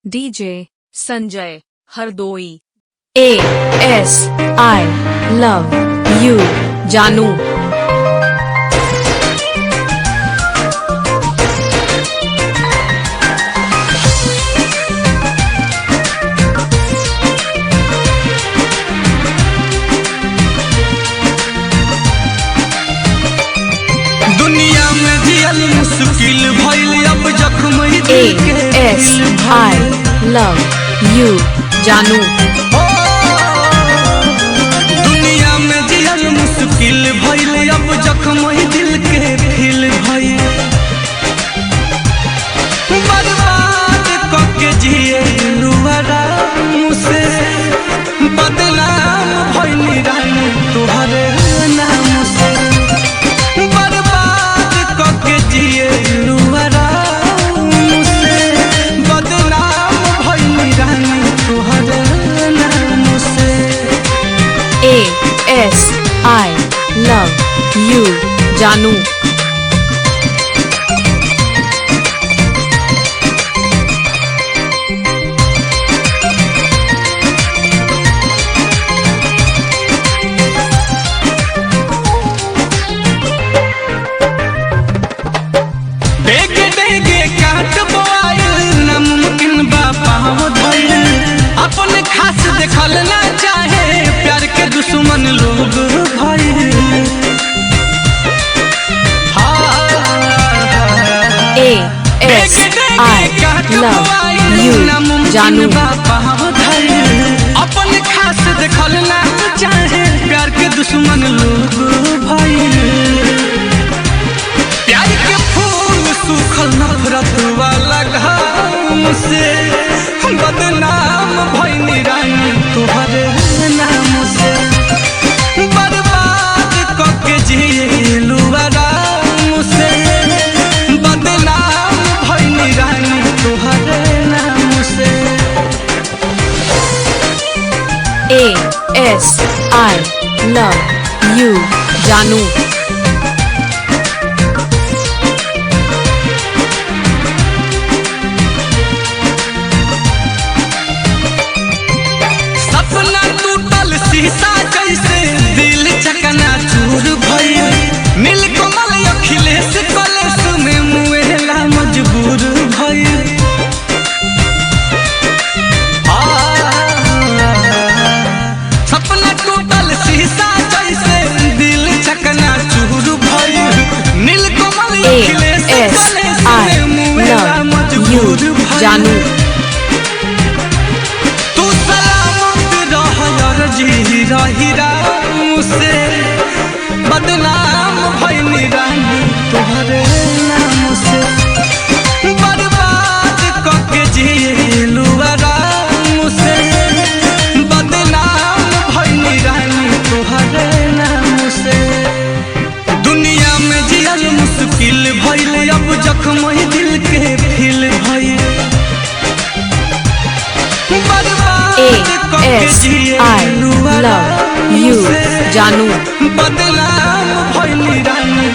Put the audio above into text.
DJ Sanjay Hardoi AS I love you जानू। दुनिया में जियल मुश्किल भइल अब जख्म दिल के AS I love you जानू। दुनिया में जियल मुश्किल भइल अब जख्म दिल के फिल भइल बर्बाद कके जिए लुहरा मुझसे बदनाम भइल रानी तुहरे नाम से बर्बाद कके जिए लुहरा मुझसे बदनाम भइल रानी तुहरे नाम से। AS I love you जानू। देगे देगे काट बोआइल नामुमकिन बा पाँव धइल अपन खास देखल ना चाहे प्यार के दुश्मन लोग भइल। AS I love you जानू। पाँव धइल अपन खास देखल ना चाहे प्यार के दुश्मन लोग भइल। प्यार के फूल सूखल नफरत वाला घाम से बदनाम भइल रानी तुहरे नाम से बर्बाद कके जिएलू आराम से बदनाम भइल रानी तुहरे नाम से। AS I love you जानू। सपना टूटल शीशा जैसे दिल चकना चूर भइल नीलकमल अखिलेश कलेश में मुएला मजबूर भइल। सपना टूटल शीशा जैसे दिल चकना चूर भइल नीलकमल अखिलेश AS कलेश I में मुएला love you मजबूर भइल। जानू। तू सलामत रह जी रही राम से बदनाम भइल रानी तुहरे नाम से बर्बाद कके जिएलू आराम से बदनाम भइल रानी तुहरे नाम से। दुनिया में जियल मुश्किल भइल अब जख्म दिल के फिल भइल AS I love you जानू। बदनाम भइल रानी।